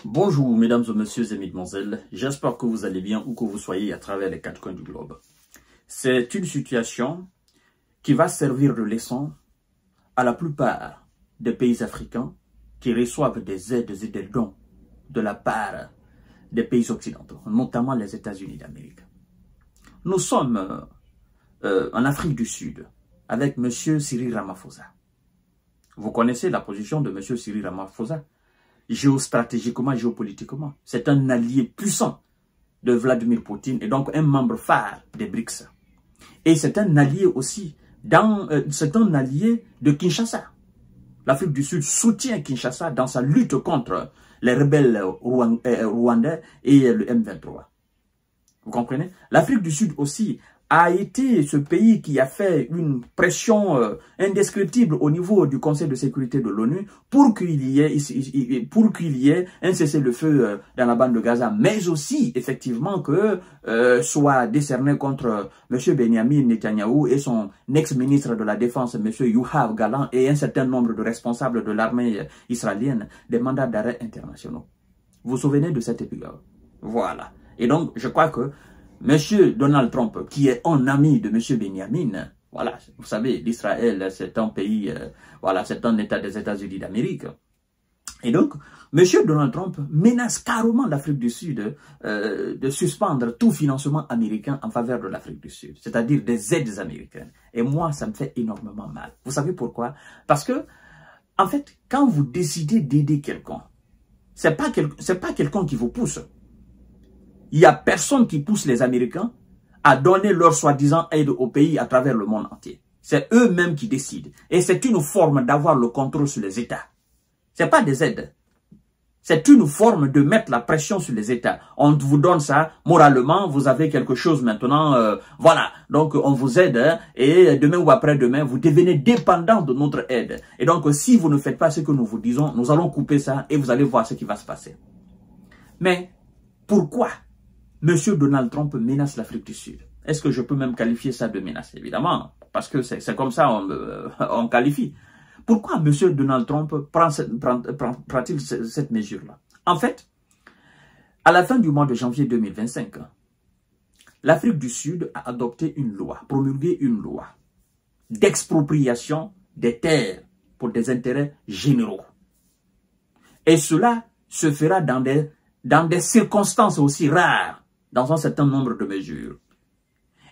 Bonjour mesdames et messieurs et mesdemoiselles, j'espère que vous allez bien où que vous soyez à travers les quatre coins du globe. C'est une situation qui va servir de leçon à la plupart des pays africains qui reçoivent des aides et des dons de la part des pays occidentaux, notamment les États-Unis d'Amérique. Nous sommes en Afrique du Sud avec M. Cyril Ramaphosa. Vous connaissez la position de M. Cyril Ramaphosa? Géostratégiquement, géopolitiquement. C'est un allié puissant de Vladimir Poutine et donc un membre phare des BRICS. Et c'est un allié aussi, c'est un allié de Kinshasa. L'Afrique du Sud soutient Kinshasa dans sa lutte contre les rebelles rwandais et le M23. Vous comprenez? L'Afrique du Sud aussi a été ce pays qui a fait une pression indescriptible au niveau du Conseil de sécurité de l'ONU pour qu'il y ait un cessez-le-feu dans la bande de Gaza, mais aussi effectivement que soit décerné contre M. Benjamin Netanyahou et son ex-ministre de la Défense, M. Yoav Gallant, et un certain nombre de responsables de l'armée israélienne des mandats d'arrêt internationaux. Vous vous souvenez de cet épisode? Voilà. Et donc, je crois que Monsieur Donald Trump, qui est un ami de Monsieur Benjamin, voilà, vous savez, l'Israël, c'est un pays, voilà, c'est un État des États-Unis d'Amérique. Et donc, Monsieur Donald Trump menace carrément l'Afrique du Sud de suspendre tout financement américain en faveur de l'Afrique du Sud, c'est-à-dire des aides américaines. Et moi, ça me fait énormément mal. Vous savez pourquoi? Parce que, en fait, quand vous décidez d'aider quelqu'un, c'est pas quelqu'un qui vous pousse. Il n'y a personne qui pousse les Américains à donner leur soi-disant aide au pays à travers le monde entier. C'est eux-mêmes qui décident. Et c'est une forme d'avoir le contrôle sur les États. Ce n'est pas des aides. C'est une forme de mettre la pression sur les États. On vous donne ça, moralement, vous avez quelque chose maintenant, voilà. Donc, on vous aide, hein, et demain ou après-demain, vous devenez dépendant de notre aide. Et donc, si vous ne faites pas ce que nous vous disons, nous allons couper ça et vous allez voir ce qui va se passer. Mais, pourquoi Monsieur Donald Trump menace l'Afrique du Sud? Est-ce que je peux même qualifier ça de menace? Évidemment, parce que c'est comme ça on qualifie. Pourquoi Monsieur Donald Trump prend-il cette mesure-là? En fait, à la fin du mois de janvier 2025, l'Afrique du Sud a adopté une loi, promulgué une loi d'expropriation des terres pour des intérêts généraux. Et cela se fera dans des circonstances aussi rares, dans un certain nombre de mesures.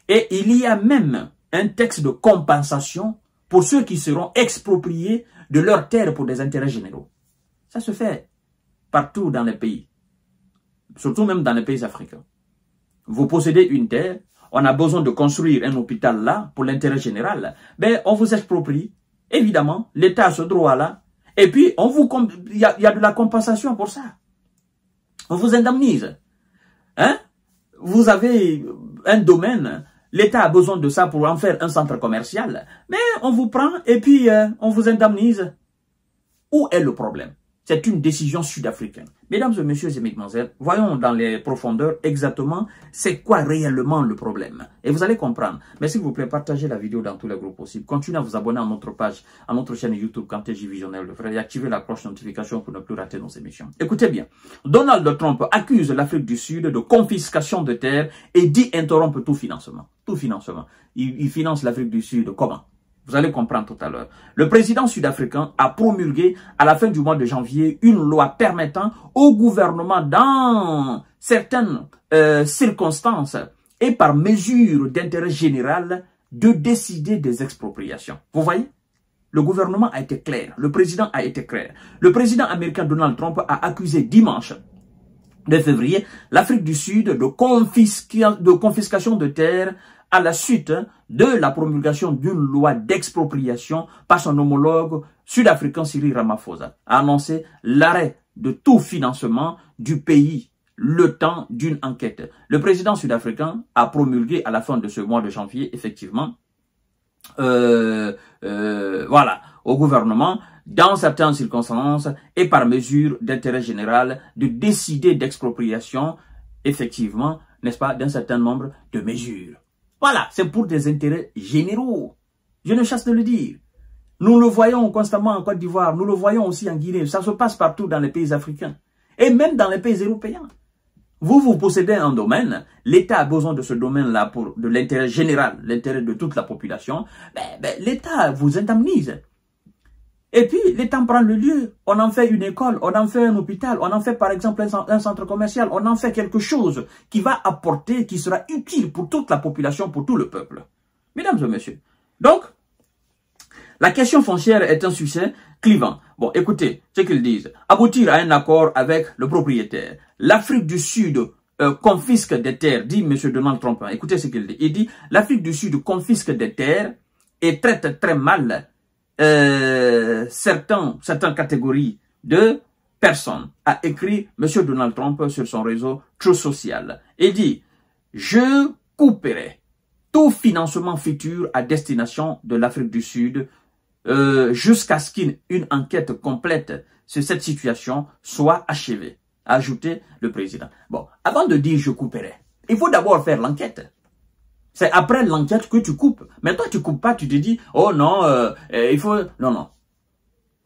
Et il y a même un texte de compensation pour ceux qui seront expropriés de leurs terres pour des intérêts généraux. Ça se fait partout dans les pays, surtout même dans les pays africains. Vous possédez une terre, on a besoin de construire un hôpital là pour l'intérêt général, ben on vous exproprie, évidemment, l'État a ce droit-là, et puis il y a de la compensation pour ça. On vous indemnise. Hein? Vous avez un domaine, l'État a besoin de ça pour en faire un centre commercial, mais on vous prend et puis on vous indemnise. Où est le problème? C'est une décision sud-africaine. Mesdames et messieurs et mesdemoiselles, voyons dans les profondeurs exactement c'est quoi réellement le problème. Et vous allez comprendre. Mais s'il vous plaît, partagez la vidéo dans tous les groupes possibles. Continuez à vous abonner à notre page, à notre chaîne YouTube Kanteji Visionnaire le frère et activez la cloche de notification pour ne plus rater nos émissions. Écoutez bien. Donald Trump accuse l'Afrique du Sud de confiscation de terres et dit interrompre tout financement. Tout financement. Il finance l'Afrique du Sud comment? Vous allez comprendre tout à l'heure. Le président sud-africain a promulgué à la fin du mois de janvier une loi permettant au gouvernement dans certaines circonstances et par mesure d'intérêt général de décider des expropriations. Vous voyez? Le gouvernement a été clair. Le président a été clair. Le président américain Donald Trump a accusé dimanche de février l'Afrique du Sud de confiscation de terres à la suite de la promulgation d'une loi d'expropriation par son homologue sud-africain Cyril Ramaphosa, a annoncé l'arrêt de tout financement du pays le temps d'une enquête. Le président sud-africain a promulgué à la fin de ce mois de janvier, effectivement, voilà, au gouvernement, dans certaines circonstances et par mesure d'intérêt général, de décider d'expropriation, effectivement, n'est-ce pas, d'un certain nombre de mesures. Voilà, c'est pour des intérêts généraux. Je ne chasse de le dire. Nous le voyons constamment en Côte d'Ivoire, nous le voyons aussi en Guinée. Ça se passe partout dans les pays africains. Et même dans les pays européens. Vous possédez un domaine, l'État a besoin de ce domaine-là pour de l'intérêt général, l'intérêt de toute la population, l'État vous indemnise. Et puis, l'État prend le lieu, on en fait une école, on en fait un hôpital, on en fait par exemple un centre commercial, on en fait quelque chose qui va apporter, qui sera utile pour toute la population, pour tout le peuple. Mesdames et messieurs, donc, la question foncière est un succès clivant. Bon, écoutez ce qu'ils disent. Aboutir à un accord avec le propriétaire. L'Afrique du Sud confisque des terres, dit M. Donald Trump. Écoutez ce qu'il dit. Il dit, l'Afrique du Sud confisque des terres et traite très mal certaines catégories de personnes, a écrit M. Donald Trump sur son réseau Truth Social. Il dit, je couperai tout financement futur à destination de l'Afrique du Sud jusqu'à ce qu'une enquête complète sur cette situation soit achevée, a ajouté le président. Bon, avant de dire je couperai, il faut d'abord faire l'enquête. C'est après l'enquête que tu coupes. Mais toi, tu coupes pas, tu te dis, oh non, il faut... Non, non.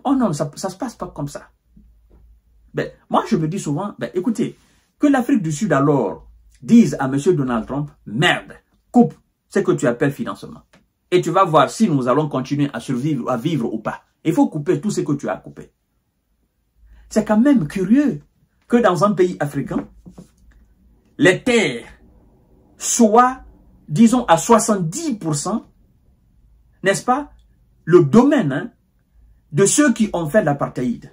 Oh non, ça se passe pas comme ça. Ben, moi, je me dis souvent, ben, écoutez, que l'Afrique du Sud alors dise à M. Donald Trump, merde, coupe ce que tu appelles financement. Et tu vas voir si nous allons continuer à survivre, à vivre ou pas. Il faut couper tout ce que tu as coupé. C'est quand même curieux que dans un pays africain, les terres soient, disons, à 70%, n'est-ce pas, le domaine de ceux qui ont fait l'apartheid.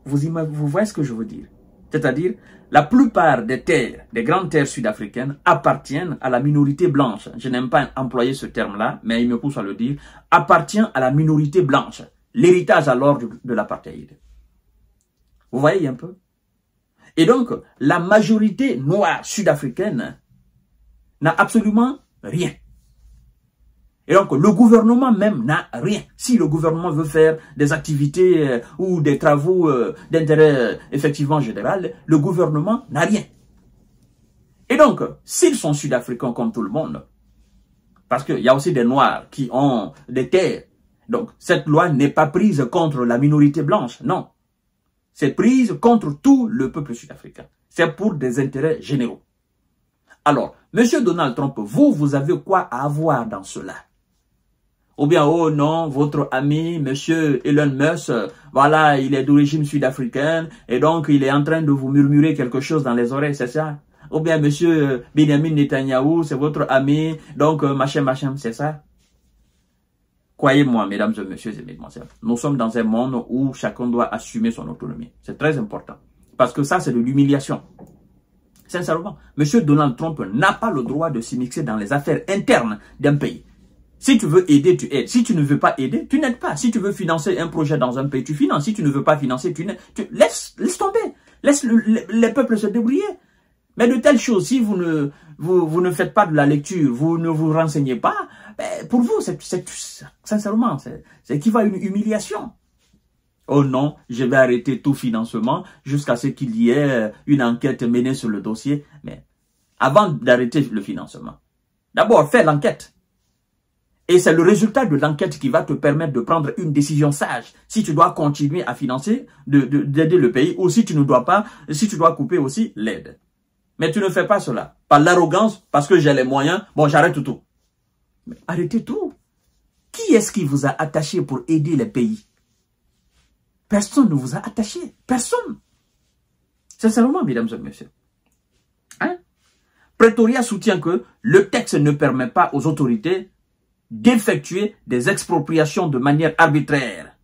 Vous voyez ce que je veux dire? C'est-à-dire, la plupart des terres, des grandes terres sud-africaines, appartiennent à la minorité blanche. Je n'aime pas employer ce terme-là, mais il me pousse à le dire. Appartient à la minorité blanche. L'héritage alors de l'apartheid. Vous voyez un peu? Et donc, la majorité noire sud-africaine n'a absolument rien. Et donc, le gouvernement même n'a rien. Si le gouvernement veut faire des activités ou des travaux d'intérêt effectivement général, le gouvernement n'a rien. Et donc, s'ils sont sud-africains comme tout le monde, parce qu'il y a aussi des noirs qui ont des terres, donc cette loi n'est pas prise contre la minorité blanche, non. C'est prise contre tout le peuple sud-africain. C'est pour des intérêts généraux. Alors, M. Donald Trump, vous avez quoi à avoir dans cela? Ou bien, oh non, votre ami, M. Elon Musk, voilà, il est d'origine sud-africaine, et donc il est en train de vous murmurer quelque chose dans les oreilles, c'est ça? Ou bien, M. Benjamin Netanyahu, c'est votre ami, donc machin, c'est ça? Croyez-moi, mesdames et messieurs et mesdemoiselles, nous sommes dans un monde où chacun doit assumer son autonomie. C'est très important. Parce que ça, c'est de l'humiliation. Sincèrement, M. Donald Trump n'a pas le droit de s'immiscer dans les affaires internes d'un pays. Si tu veux aider, tu aides. Si tu ne veux pas aider, tu n'aides pas. Si tu veux financer un projet dans un pays, tu finances. Si tu ne veux pas financer, laisse tomber. Laisse les peuples se débrouiller. Mais de telles choses, si vous ne faites pas de la lecture, vous ne vous renseignez pas, ben, pour vous, sincèrement, c'est équivaut à une humiliation. Oh non, je vais arrêter tout financement jusqu'à ce qu'il y ait une enquête menée sur le dossier. Mais avant d'arrêter le financement, d'abord, fais l'enquête. Et c'est le résultat de l'enquête qui va te permettre de prendre une décision sage. Si tu dois continuer à financer, d'aider le pays, ou si tu ne dois pas, si tu dois couper aussi l'aide. Mais tu ne fais pas cela. Par l'arrogance, parce que j'ai les moyens, bon, j'arrête tout. Mais arrêtez tout. Qui est-ce qui vous a attaché pour aider les pays? Personne ne vous a attaché. Personne. Sincèrement, mesdames et messieurs. Hein? Pretoria soutient que le texte ne permet pas aux autorités d'effectuer des expropriations de manière arbitraire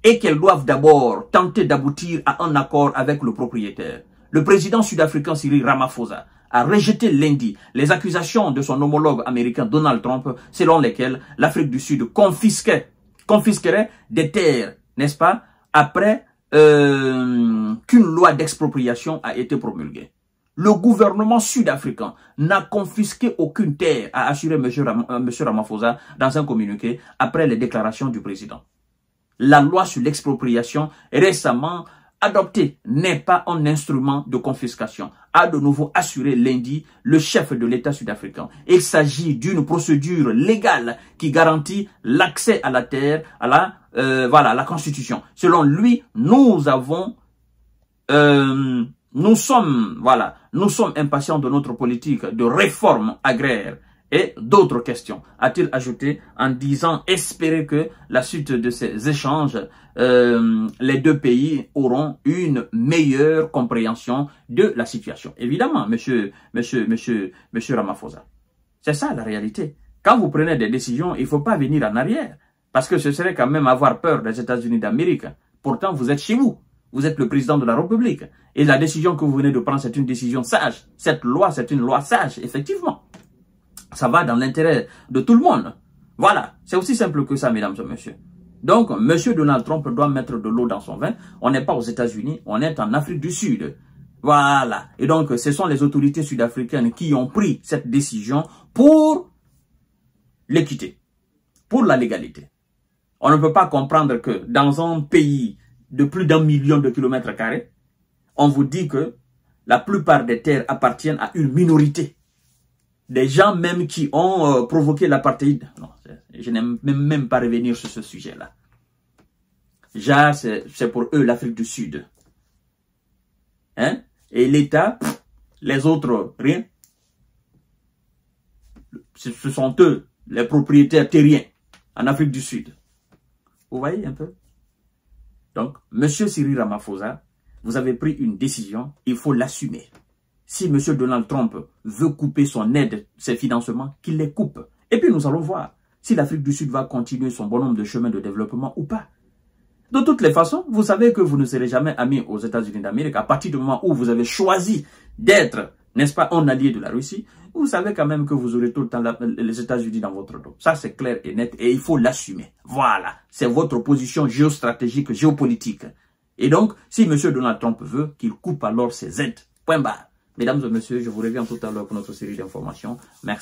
et qu'elles doivent d'abord tenter d'aboutir à un accord avec le propriétaire. Le président sud-africain Cyril Ramaphosa a rejeté lundi les accusations de son homologue américain Donald Trump selon lesquelles l'Afrique du Sud confisquerait des terres, n'est-ce pas, après qu'une loi d'expropriation a été promulguée. Le gouvernement sud-africain n'a confisqué aucune terre, a assuré M. Ramaphosa dans un communiqué après les déclarations du président. La loi sur l'expropriation récemment adoptée n'est pas un instrument de confiscation, a de nouveau assuré lundi le chef de l'État sud-africain. Il s'agit d'une procédure légale qui garantit l'accès à la terre, à la Constitution. Selon lui, nous avons nous sommes impatients de notre politique de réforme agraire et d'autres questions, a-t-il ajouté en disant espérer que la suite de ces échanges, les deux pays auront une meilleure compréhension de la situation. Évidemment, monsieur Ramaphosa, c'est ça la réalité. Quand vous prenez des décisions, il ne faut pas venir en arrière, parce que ce serait quand même avoir peur des États-Unis d'Amérique. Pourtant, vous êtes chez vous. Vous êtes le président de la République. Et la décision que vous venez de prendre, c'est une décision sage. Cette loi, c'est une loi sage, effectivement. Ça va dans l'intérêt de tout le monde. Voilà. C'est aussi simple que ça, mesdames et messieurs. Donc, monsieur Donald Trump doit mettre de l'eau dans son vin. On n'est pas aux États-Unis, on est en Afrique du Sud. Voilà. Et donc, ce sont les autorités sud-africaines qui ont pris cette décision pour l'équité, pour la légalité. On ne peut pas comprendre que dans un pays de plus d'1 million de kilomètres carrés, on vous dit que la plupart des terres appartiennent à une minorité. Des gens même qui ont provoqué l'apartheid. Non, je n'aime même pas revenir sur ce sujet-là. Déjà, c'est pour eux l'Afrique du Sud. Hein? Et l'État, les autres, rien. Ce sont eux, les propriétaires terriens en Afrique du Sud. Vous voyez un peu? Donc, monsieur Cyril Ramaphosa, vous avez pris une décision, il faut l'assumer. Si M. Donald Trump veut couper son aide, ses financements, qu'il les coupe. Et puis nous allons voir si l'Afrique du Sud va continuer son bonhomme de chemin de développement ou pas. De toutes les façons, vous savez que vous ne serez jamais amis aux États-Unis d'Amérique. À partir du moment où vous avez choisi d'être, n'est-ce pas, un allié de la Russie, vous savez quand même que vous aurez tout le temps les États-Unis dans votre dos. Ça, c'est clair et net et il faut l'assumer. Voilà, c'est votre position géostratégique, géopolitique. Et donc, si M. Donald Trump veut, qu'il coupe alors ses aides. Point barre. Mesdames et messieurs, je vous reviens tout à l'heure pour notre série d'informations. Merci.